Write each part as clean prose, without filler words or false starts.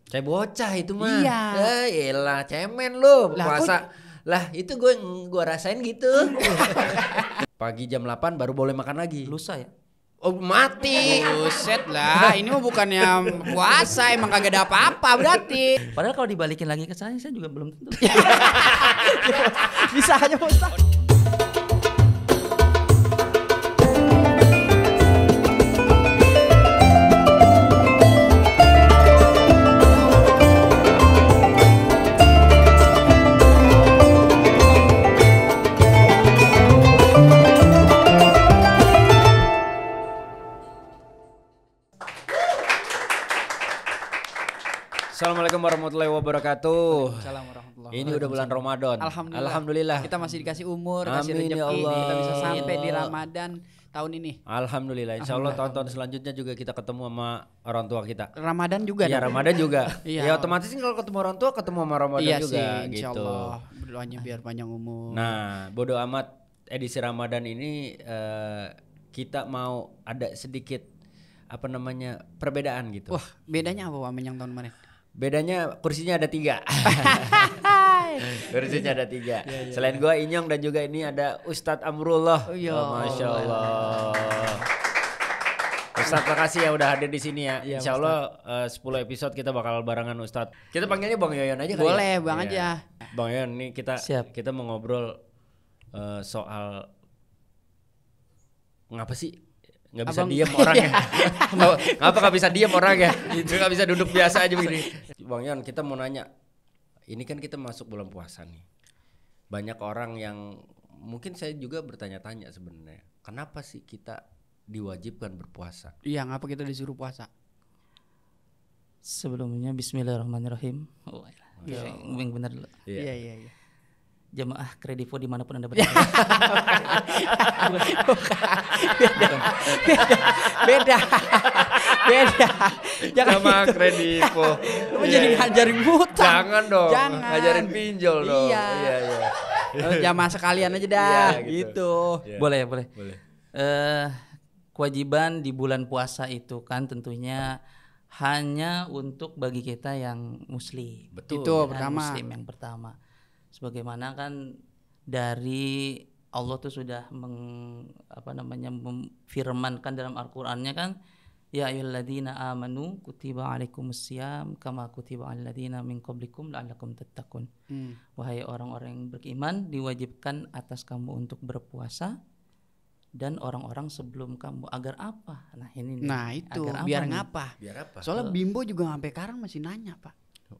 Saya bocah itu mah. Iya. Elah, cemen lu Lah, puasa. Lah, itu gue rasain gitu. Pagi jam 8 baru boleh makan lagi. Lusa ya? Oh, mati. Buset lah, ini mah bukannya puasa, emang kagak ada apa-apa berarti. Padahal kalau dibalikin lagi ke saya juga belum tentu. Bisa aja Pak Ustaz. Assalamualaikum warahmatullahi wabarakatuh. Assalamualaikum warahmatullahi Ini udah bulan Ramadan. Alhamdulillah. Kita masih dikasih umur, kasih Amin, rezeki, ya Allah. kita bisa sampai di Ramadan tahun ini. Alhamdulillah. Insya Allah tahun-tahun selanjutnya juga kita ketemu sama orang tua kita. Ramadan juga. Iya, dong? Ramadan juga. Iya. Ya otomatis kalau ketemu orang tua ketemu sama Ramadan Iya juga sih, gitu. insyaallah. Berdoanya biar panjang umur. Nah, bodo amat edisi Ramadan ini kita mau ada sedikit perbedaan gitu. Wah, bedanya apa Pak yang tahun kemarin? Bedanya kursinya ada 3. Kursinya ada 3. Selain gua Inyong dan juga ini ada Ustadz Amrullah. Oh, iya. Masya Allah. Ustadz makasih ya udah hadir di sini ya. Iya, Insya Allah 10 episode kita bakal barengan Ustadz. Kita panggilnya Bang Yoyon aja kali ya? Boleh, Bang Iya. aja. Bang Yoyon ini Siap. kita mau ngobrol soal ngapa sih nggak bisa Abang- diem orangnya. Ngapa nggak bisa diem orangnya? Itu nggak bisa duduk biasa aja begini. Bang Yon, kita mau nanya. Ini kan kita masuk bulan puasa nih. Banyak orang yang mungkin saya juga bertanya-tanya sebenarnya. Kenapa sih kita diwajibkan berpuasa? Iya, ngapa kita disuruh puasa? Sebelumnya Bismillahirrahmanirrahim. Yang benar dulu. Iya. Jamaah Kredivo dimanapun Anda berada. Beda. Jangan Sama gitu. Kredivo. Lu jadi ngajarin buta. Jangan dong. Jangan. Ngajarin pinjol dong. Iya. Jamaah sekalian aja dah. Iya, gitu. Gitu. Iya. Boleh. Boleh. Kewajiban di bulan puasa itu kan tentunya hanya untuk bagi kita yang muslim. Betul. Itu Kan, pertama. Muslim yang pertama. Sebagaimana kan dari Allah tuh sudah memfirmankan dalam Al-Qur'annya kan, ya ayyuhalladzina amanu kutiba alaikumusiyam kama kutiba alal ladzina min qablikum la'allakum tattaqun. Wahai orang-orang yang beriman, diwajibkan atas kamu untuk berpuasa dan orang-orang sebelum kamu agar apa? Nah, ini nih. Nah, itu Agar apa biar nih? ngapa? Biar apa? Soalnya Bimbo juga sampai sekarang masih nanya, Pak.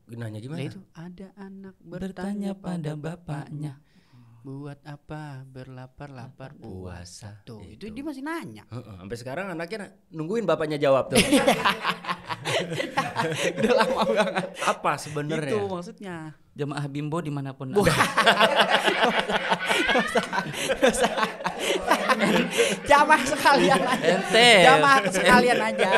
Nanya gimana? Nah, itu ada anak Bertanya pada bapaknya. buat apa berlapar-lapar puasa. Tuh, Itu. itu dia masih nanya. Sampai sekarang anaknya nungguin bapaknya jawab tuh. Udah lama banget. Apa sebenarnya? Itu maksudnya. Jamaah Bimbo dimanapun Jamaah sekalian aja. Ente. Jamaah sekalian aja.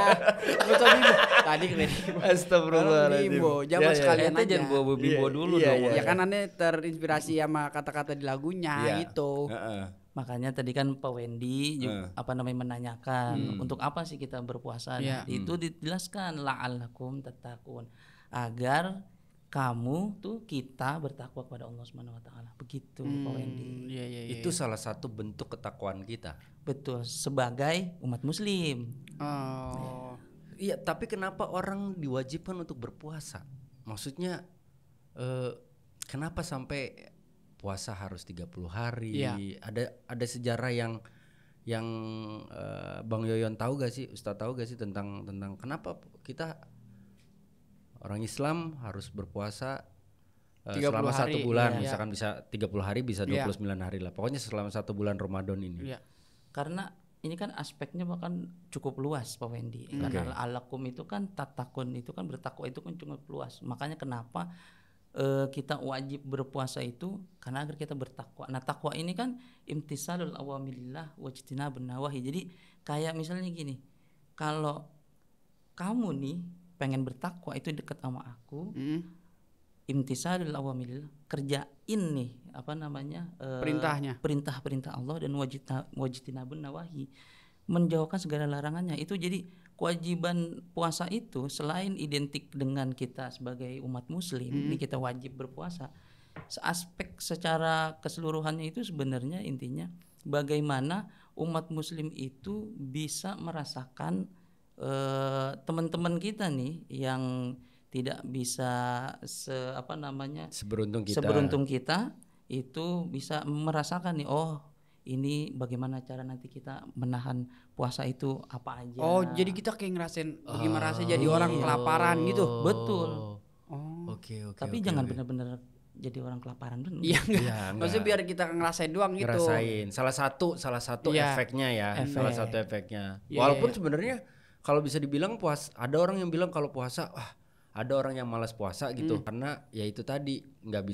Lu tau Bimbo. Tadi keren. Astagfirullahaladzim. Bimbo, jamaah sekalian Ente aja. jangan bawa Bimbo dulu Iya, dong. iya. Ya kan aneh terinspirasi sama kata-kata di lagunya Iya. gitu. Heeh. Makanya tadi kan Pak Wendy juga, menanyakan untuk apa sih kita berpuasa? Nah, Iya. itu dijelaskan la'allakum tattaqun, agar kamu tuh kita bertakwa kepada Allah Subhanahu wa taala. Begitu Pak Wendy. Iya. Itu salah satu bentuk ketakwaan kita. Betul, sebagai umat muslim. Oh. Iya, tapi kenapa orang diwajibkan untuk berpuasa? Maksudnya kenapa sampai puasa harus 30 hari? Iya. Ada sejarah yang Bang Yoyon tahu gak sih? Ustadz tahu gak sih tentang kenapa kita orang Islam harus berpuasa 30 selama hari, 1 bulan, iya. misalkan bisa 30 hari, bisa Iya. 29 hari lah. Pokoknya selama 1 bulan Ramadan ini. Iya. Karena ini kan aspeknya bahkan cukup luas Pak Wendy. Karena alakum itu kan tatakun itu kan bertakwa itu kan cukup luas. Makanya kenapa kita wajib berpuasa itu karena agar kita bertakwa. Nah, takwa ini kan imtisalul awamirillah wajtinabun nawahi. Jadi kayak misalnya gini, kalau kamu nih pengen bertakwa itu dekat sama aku, imtisalul awamirillah, kerjain nih Perintahnya. perintah-perintah Allah dan wajtinabun nawahi, menjauhkan segala larangannya. Itu jadi kewajiban puasa itu selain identik dengan kita sebagai umat muslim, ini kita wajib berpuasa. Aspek secara keseluruhannya itu sebenarnya intinya bagaimana umat muslim itu bisa merasakan teman-teman kita nih yang tidak bisa seberuntung kita itu bisa merasakan nih, oh ini bagaimana cara nanti kita menahan puasa itu apa aja. Oh, jadi kita kayak ngerasain bagaimana rasanya jadi orang kelaparan gitu. Betul. Oh. Oke. Tapi jangan benar-benar jadi orang kelaparan benar. Iya enggak. Maksudnya biar kita ngerasain doang gitu. Ngerasain. Salah satu Iya. efeknya ya. Salah satu efeknya. Iya, Walaupun iya. sebenarnya kalau bisa dibilang ada orang yang bilang kalau puasa, ada orang yang malas puasa gitu karena ya itu tadi nggak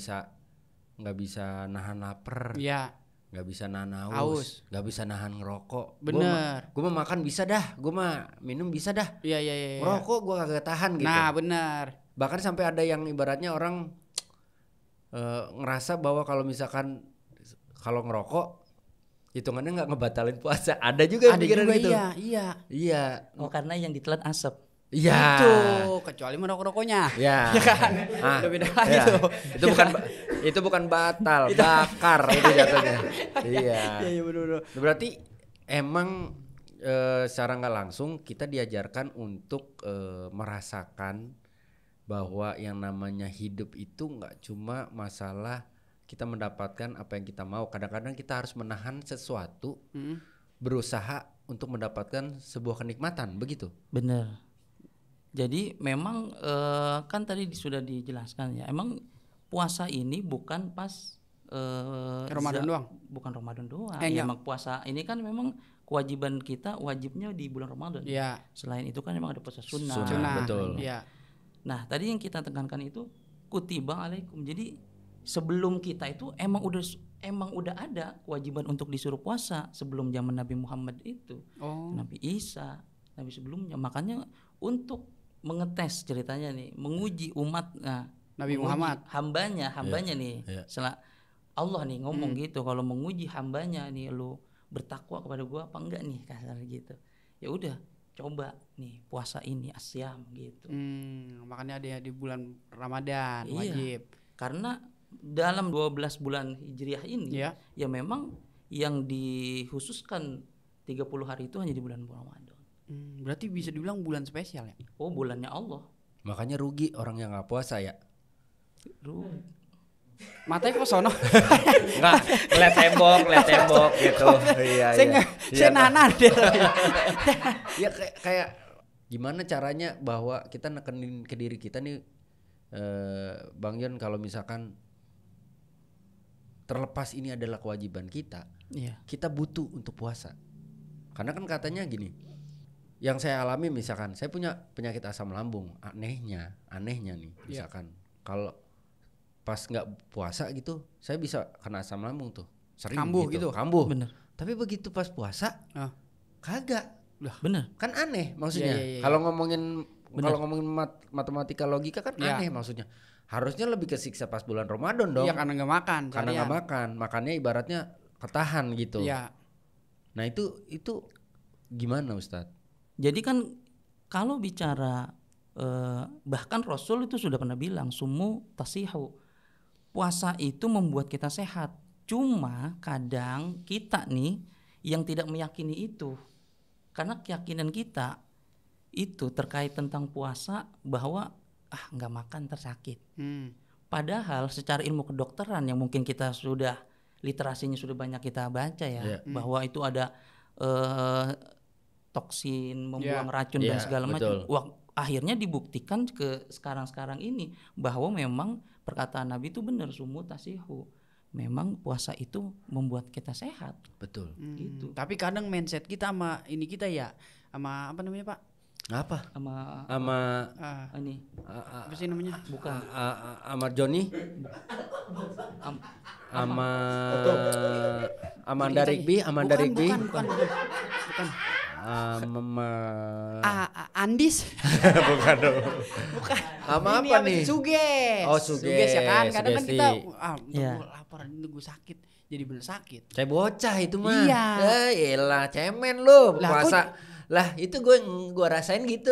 bisa nahan lapar. Iya. Nggak bisa nahan Haus. haus, nggak bisa nahan ngerokok. Bener. Gue mah makan bisa dah, gue mah minum bisa dah. Iya. Ngerokok gue kagak tahan gitu. Nah, benar. Bahkan sampai ada yang ibaratnya orang ngerasa bahwa kalau misalkan kalau ngerokok hitungannya nggak ngebatalin puasa. Ada juga yang pikiran gitu. Iya. Oh, karena yang ditelan asap. Iya. Itu kecuali merokok-rokoknya. Ya. Udah beda lagi ya. tuh. Itu bukan batal, bakar itu jatuhnya. Iya. Iya benar. Berarti emang secara nggak langsung kita diajarkan untuk merasakan bahwa yang namanya hidup itu nggak cuma masalah kita mendapatkan apa yang kita mau. Kadang-kadang kita harus menahan sesuatu, berusaha untuk mendapatkan sebuah kenikmatan, begitu. Bener. Jadi memang kan tadi sudah dijelaskan ya. Emang puasa ini bukan pas Ramadan doang. Bukan Ramadan doang. Enggak. Emang puasa ini kan memang kewajiban kita, wajibnya di bulan Ramadan. Iya. Selain itu kan memang ada puasa sunnah. Betul. Iya. Nah, tadi yang kita tekankan itu kutiba alaikum. Jadi sebelum kita itu emang udah ada kewajiban untuk disuruh puasa sebelum zaman Nabi Muhammad itu. Oh. Nabi Isa, Nabi sebelumnya. Makanya untuk mengetes ceritanya nih, menguji umat Nabi Muhammad, hambanya nih. Setelah Allah nih ngomong gitu, kalau menguji hambanya nih, lu bertakwa kepada gua apa enggak nih, kasar gitu. Ya udah, coba nih puasa ini asyam gitu. Makanya ada di bulan Ramadan wajib. Karena dalam 12 bulan Hijriah ini ya memang yang dikhususkan 30 hari itu hanya di bulan Ramadan. Berarti bisa dibilang bulan spesial ya? Oh, bulannya Allah. Makanya rugi orang yang nggak puasa ya. Matanya kok sono? Enggak, ngeliat tembok gitu. Iya. Saya nahan deh. Ya kayak gimana caranya bahwa kita nekenin ke diri kita nih, Bang Yon, kalau misalkan terlepas ini adalah kewajiban kita, kita butuh untuk puasa. Karena kan katanya gini, yang saya alami misalkan saya punya penyakit asam lambung, anehnya nih misalkan kalau pas nggak puasa gitu saya bisa kena asam lambung tuh, sering kambuh. Bener. Tapi begitu pas puasa kagak. Bener. Kan aneh maksudnya. Iya. Kalau ngomongin matematika logika kan aneh maksudnya. Harusnya lebih kesiksa pas bulan Ramadan dong. Iya, karena nggak makan. Makannya ibaratnya ketahan gitu. Iya. Nah itu gimana Ustadz? Jadi kan kalau bicara bahkan Rasul itu sudah pernah bilang sumu tasihu, puasa itu membuat kita sehat. Cuma kadang kita nih yang tidak meyakini itu, karena keyakinan kita itu terkait tentang puasa bahwa nggak makan tersakit. Padahal secara ilmu kedokteran yang mungkin kita sudah literasinya sudah banyak kita baca ya, bahwa itu ada toksin, membuang racun dan segala macam. Akhirnya dibuktikan ke sekarang ini bahwa memang perkataan Nabi itu benar, sumu tasihu. Memang puasa itu membuat kita sehat. Betul. Gitu. Tapi kadang mindset kita sama ini kita ya, sama apa namanya Pak? Apa? Sama ini. Apa sih namanya? Bukan. Sama Joni. Amanda Rigby. Bukan. Andis. Bukan dong. Bukan. Sama Ini apa nih? Suges. Oh, Suges ya kan. Kadang kan sugesti. kita gue lapar, ini gue sakit. Jadi bener sakit. Saya bocah itu mah. Iya. Elah cemen lu. Lah, Puasa Lah itu gue rasain gitu.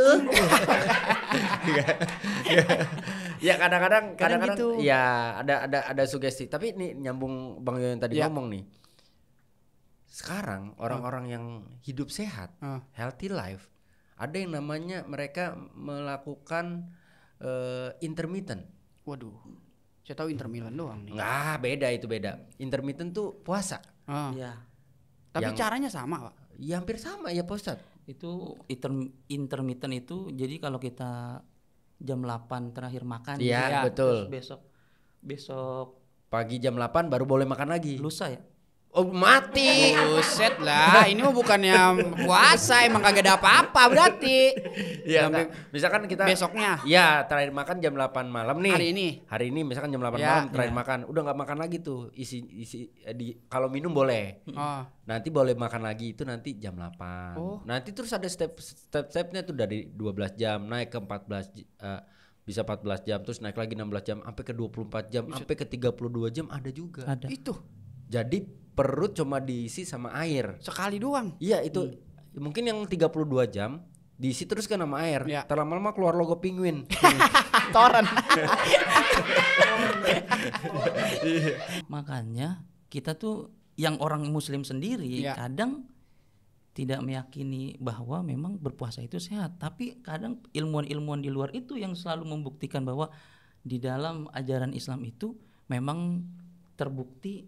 Ya kadang-kadang gitu. ya ada sugesti. Tapi ini nyambung Bang Yoyo yang tadi ngomong nih. Sekarang orang-orang yang hidup sehat, healthy life, ada yang namanya mereka melakukan intermittent. Waduh, saya tahu Inter Milan doang nih. Nggak, beda itu beda. Intermittent tuh puasa. Ya. Tapi caranya sama, Pak. Ya hampir sama ya Pak Ustadz. Itu intermittent itu jadi kalau kita jam 8 terakhir makan Iya, gitu ya, betul. terus besok Pagi jam 8 baru boleh makan lagi. lusa ya. Oh mati. Buset lah, ini mah bukannya puasa, emang kagak ada apa-apa berarti. Ya, Sampai misalkan kita besoknya. Ya, terakhir makan jam 8 malam nih. Hari ini misalkan jam 8 Ya, malam terakhir makan. Udah nggak makan lagi tuh. Isi di kalau minum boleh. Oh, Nanti boleh makan lagi itu nanti jam 8. Oh. Nanti terus ada step-stepnya tuh dari 12 jam naik ke 14 bisa 14 jam terus naik lagi 16 jam sampai ke 24 jam sampai ke 32 jam ada juga. Ada. itu Jadi perut cuma diisi sama air. sekali doang. Iya itu mungkin yang 32 jam diisi terus kan sama air. Ya. Lama-lama keluar logo penguin. Toren. Makanya kita tuh yang orang muslim sendiri Ya. kadang tidak meyakini bahwa memang berpuasa itu sehat, tapi kadang ilmuwan-ilmuwan di luar itu yang selalu membuktikan bahwa di dalam ajaran Islam itu memang terbukti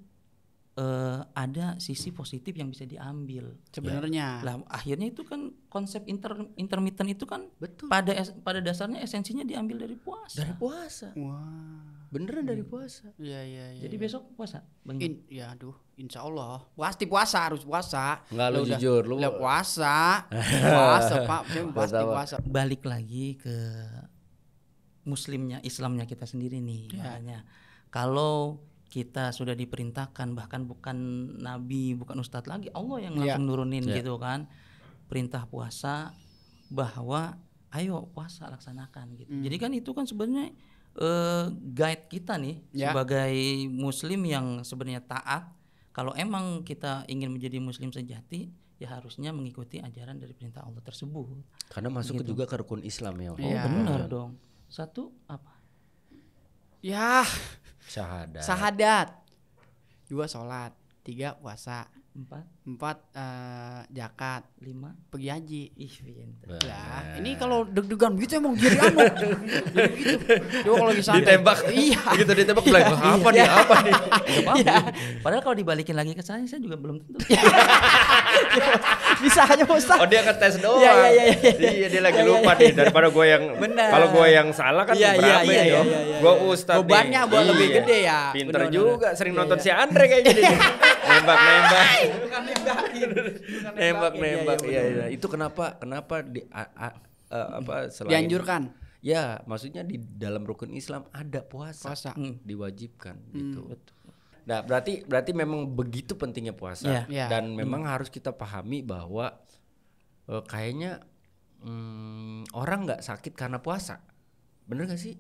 ada sisi positif yang bisa diambil. Sebenarnya. Lah akhirnya itu kan konsep intermittent itu kan Betul. pada dasarnya esensinya diambil dari puasa. Dari puasa. Wah. Beneran dari puasa. Iya. Jadi besok puasa, Bang. Ya aduh, insya Allah pasti puasa, harus puasa. Enggak lu Lah udah- jujur lu. lah puasa Pak, saya pasti puasa. Balik lagi ke muslimnya, Islamnya kita sendiri nih. Ya. Makanya kalau kita sudah diperintahkan, bahkan bukan nabi, bukan ustadz lagi, Allah yang langsung nurunin gitu kan, perintah puasa, bahwa ayo puasa laksanakan gitu. Jadi kan itu kan sebenarnya guide kita nih sebagai muslim yang sebenarnya taat. Kalau emang kita ingin menjadi muslim sejati, ya harusnya mengikuti ajaran dari perintah Allah tersebut. Karena masuk juga ke rukun Islam ya. Oh benar dong. Satu apa? Ya, Syahadat. 2 sholat, 3 puasa, 4 zakat, 5 pergi haji. ih pinter. Ya, ini kalau deg-degan begitu emang jadi amuk. Jadi begitu. Coba kalau lagi santai. Ditembak. Iya. Begitu ditembak bilang apa nih? Apa nih? Nggak apa-apa. Padahal kalau dibalikin lagi ke saya juga belum tentu. Bisa aja Pak Ustaz. Oh dia ngetes doang. Iya. Dia lagi lupa nih daripada gue yang Benar. kalau gue yang salah kan berapa ya? Gue ustadz Bebannya nih. buat lebih gede ya. Pinter Benar, juga, sering nonton si Andre kayaknya dia. Nembak. Nembak. Iya. Itu kenapa di selain Dianjurkan. Ya, maksudnya di dalam rukun Islam ada puasa. Diwajibkan gitu. Nah, berarti memang begitu pentingnya puasa dan memang harus kita pahami bahwa kayaknya orang nggak sakit karena puasa. Bener gak sih?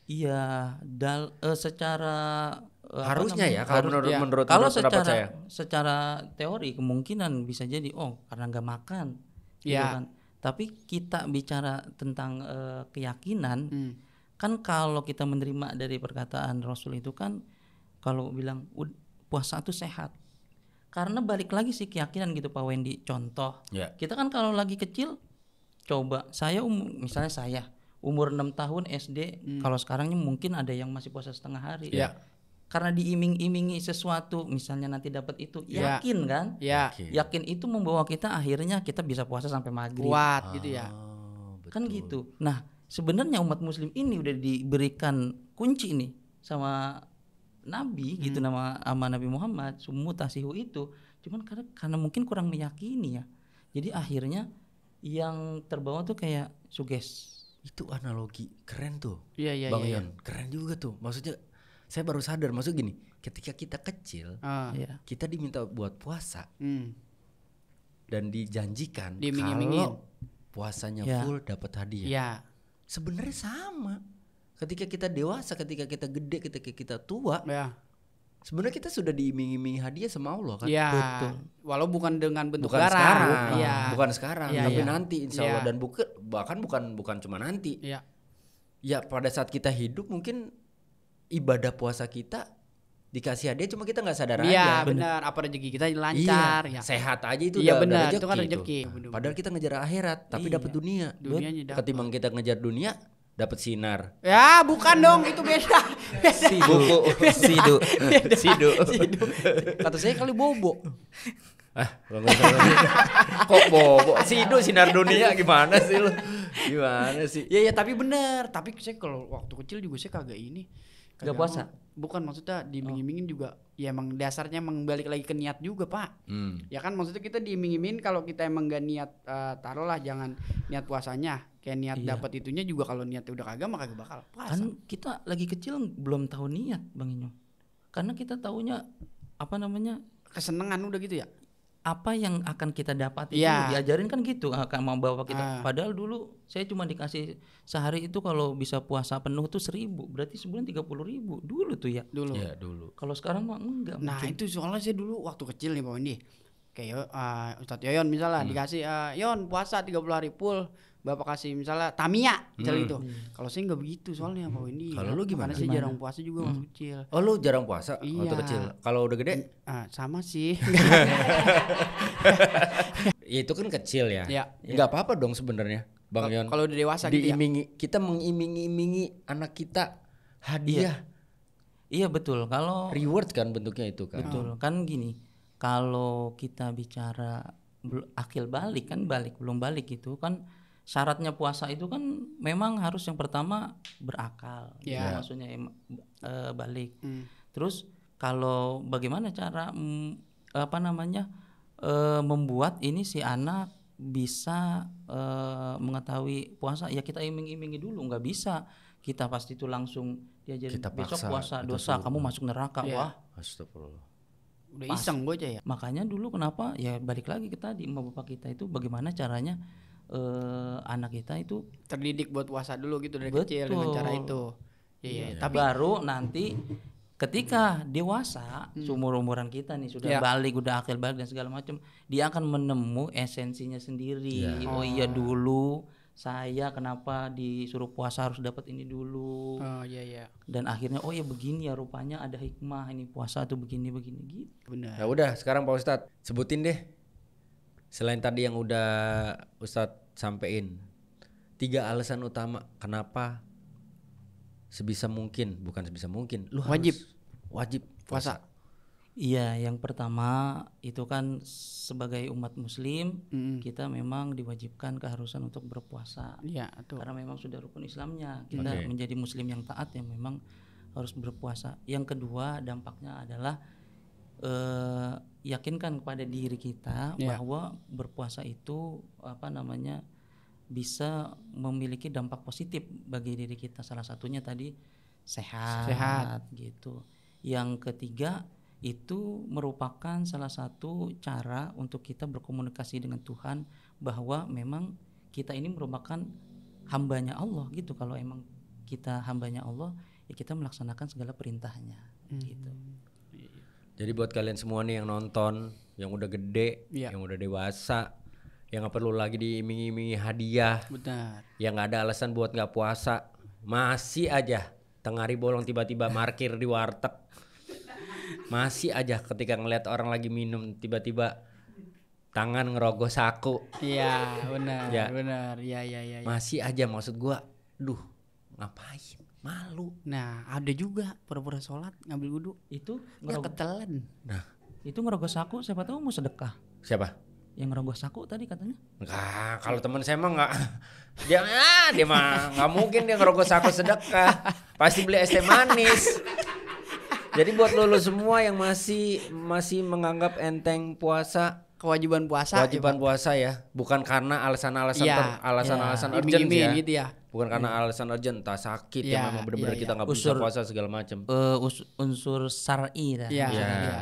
Iya, secara Harusnya ya kalau menurut kalau pendapat saya. secara teori kemungkinan bisa jadi karena nggak makan, gitu kan. Tapi kita bicara tentang keyakinan, kan kalau kita menerima dari perkataan Rasul itu kan kalau bilang puasa itu sehat. Karena balik lagi sih keyakinan gitu Pak Wendy. Contoh, kita kan kalau lagi kecil, coba misalnya saya umur 6 tahun SD, kalau sekarangnya mungkin ada yang masih puasa setengah hari. Karena diiming-imingi sesuatu, misalnya nanti dapat itu, yakin kan? Yakin itu membawa kita akhirnya kita bisa puasa sampai maghrib. Kuat gitu ya. Kan gitu. Nah, sebenarnya umat muslim ini udah diberikan kunci nih sama Nabi gitu sama Nabi Muhammad, sumu tasihu itu. Cuman karena mungkin kurang meyakini ya. Jadi akhirnya yang terbawa tuh kayak suges. Itu analogi keren tuh. Iya. Bang Yon, keren juga tuh. Maksudnya saya baru sadar, maksud gini, ketika kita kecil, kita diminta buat puasa dan dijanjikan kalau puasanya full dapat hadiah. Sebenarnya sama. Ketika kita dewasa, ketika kita gede, ketika kita tua, sebenarnya kita sudah diiming-imingi hadiah sama Allah kan. Iya. Betul. Walau bukan dengan bentuk Bukan barang. sekarang, Iya. bukan sekarang, Iya, tapi iya. nanti insya Allah. Iya. Dan bahkan bukan cuma nanti. Iya. Ya pada saat kita hidup mungkin ibadah puasa kita dikasih hadiah, cuma kita nggak sadar Iya, aja. benar. Apa rezeki kita lancar Iya, ya. sehat aja itu Iya, udah benar. rezeki Itu kan rezeki. Benar. Padahal kita ngejar akhirat, tapi Iya. dapat dunia. Dunianya dapat. Ketimbang kita ngejar dunia, dapat sinar. Ya, bukan dong, itu beda. Buku sidu. Sidu. Kata saya kali bobo. Kok bobo? Sidu sinar dunia gimana sih lu? Gimana sih? Ya tapi benar. Tapi saya kalau waktu kecil juga saya kagak ini. Nggak Kagak puasa? mau. Bukan, maksudnya diiming-imingin juga. Ya emang dasarnya emang balik lagi ke niat juga, Pak. Ya kan maksudnya kita diiming-imingin kalau kita emang gak niat, taruhlah jangan niat puasanya, kayak niat Iya. dapat itunya juga, kalau niatnya udah kagak mah kagak bakal puasa. Kan kita lagi kecil belum tahu niat Bang Inyo. Karena kita taunya apa namanya? Kesenengan udah gitu ya. Apa yang akan kita dapat itu Iya. diajarin kan gitu sama bapak kita. Ah. Padahal dulu saya cuma dikasih sehari itu kalau bisa puasa penuh tuh 1.000, berarti sebulan 30.000 dulu tuh ya. Dulu. Ya dulu. Kalau sekarang mah enggak. Nah mungkin. itu soalnya saya dulu waktu kecil nih Pak Wendy, kayak Ustadz Yoyon misalnya dikasih Yon puasa 30 hari full, Bapak kasih misalnya Tamiya misalnya gitu. Kalau saya nggak begitu soalnya Pak Wendy. Kalau lu gimana? Karena saya jarang puasa juga waktu kecil. Oh lu jarang puasa waktu Iya. kecil. Kalau udah gede? Sama sih. Ya itu kan kecil ya. Ya. Nggak apa-apa dong sebenarnya, Bang Yon. Kalau udah dewasa gitu ya. Kita mengiming-imingi anak kita hadiah, Iya betul. Kalau reward kan bentuknya itu kan. betul kan gini, kalau kita bicara akil balik kan belum balik itu kan syaratnya puasa itu kan memang harus yang pertama berakal. Ya. Gitu maksudnya balik. Terus kalau bagaimana cara membuat ini si anak bisa mengetahui puasa, ya kita iming-imingi dulu, nggak bisa kita pasti itu langsung diajarin Kita besok paksa, puasa kita dosa suruh. kamu masuk neraka. Iya. Wah, Astagfirullah. Udah iseng gue aja ya. makanya dulu kenapa ya balik lagi kita di emak bapak kita itu bagaimana caranya anak kita itu Terdidik buat puasa dulu gitu dari Betul. kecil dengan cara itu. Iya. Tapi baru nanti ketika dewasa seumur-umuran kita nih sudah Ya. balik, udah akil balik dan segala macam, dia akan menemu esensinya sendiri. Oh iya, dulu saya kenapa disuruh puasa harus dapat ini dulu, oh iya. dan akhirnya oh ya begini ya rupanya ada hikmah ini puasa tuh begini gitu. Benar. Ya udah, sekarang Pak Ustadz sebutin deh. Selain tadi yang udah Ustadz sampein, 3 alasan utama kenapa bukan sebisa mungkin lu wajib puasa. Iya, yang pertama itu kan sebagai umat muslim kita memang diwajibkan keharusan untuk berpuasa. Iya, tuh. Karena memang sudah rukun Islamnya. Kita menjadi muslim yang taat yang memang harus berpuasa. Yang kedua dampaknya adalah yakinkan kepada diri kita bahwa berpuasa itu bisa memiliki dampak positif bagi diri kita. Salah satunya tadi sehat gitu. Yang ketiga itu merupakan salah satu cara untuk kita berkomunikasi dengan Tuhan bahwa memang kita ini merupakan hambanya Allah gitu. Kalau emang kita hambanya Allah, ya kita melaksanakan segala perintahnya gitu. Jadi buat kalian semua nih yang nonton, yang udah gede, Iya. yang udah dewasa, yang gak perlu lagi diiming-imingi hadiah, Benar. yang gak ada alasan buat gak puasa, masih aja tengah hari bolong tiba-tiba parkir di warteg, masih aja ketika ngeliat orang lagi minum tiba-tiba tangan ngerogoh saku, Iya, benar, Ya. benar. Iya. masih aja maksud gua, ngapain, malu. Nah, ada juga pura-pura sholat ngambil wudhu. Itu Ya ketelan. Nah, itu ngerogoh saku, siapa tahu mau sedekah. siapa? Yang ngerogoh saku tadi katanya. Enggak, kalau teman saya mah enggak. Dia mah enggak mungkin dia ngerogoh saku sedekah. Pasti beli es teh manis. Jadi buat lo semua yang masih menganggap enteng puasa, Kewajiban puasa. kewajiban puasa ya, bukan karena alasan-alasan Iya, alasan urgent iming-iming ya. gitu ya. Bukan karena alasan urgent, entah sakit Iya, ya memang benar-benar iya, kita nggak bisa Unsur- puasa segala macam. Unsur syar'i dah. Iya. Iya.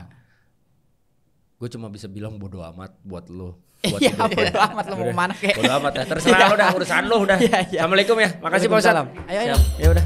Gue cuma bisa bilang bodo amat buat lo. Iya, bodo amat lo mau kemana kek. Bodo amat ya, terserah lo dah, urusan lo udah. Iya, iya. Assalamualaikum ya, makasih Pak Ustadz. Ayo. Ya udah.